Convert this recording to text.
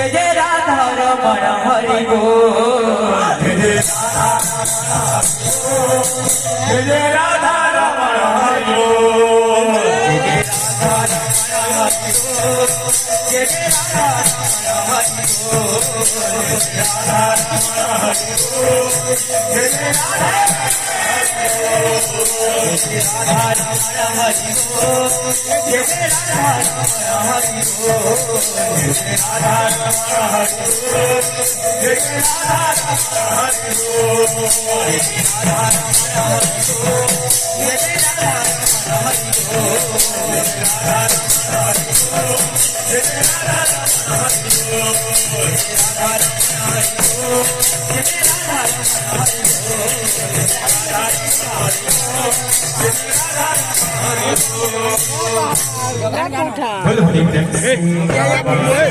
जय जय राधा रमण हरि बोल। जय जय राधा रमण हरि बोल। जय जय राधा रमण हरि बोल। जय जय राधा हरि बोल। जय जय राधा हरि बोल। जय राधा हरि बोल। जय जय राधा हरि बोल। जय राधा हरि बोल। जय जय राधा हरि बोल। जय राधा हरि बोल। जय जय राधा हरि बोल। जय राधा हरि बोल। जय जय राधा हरि बोल। जय राधा हरि बोल।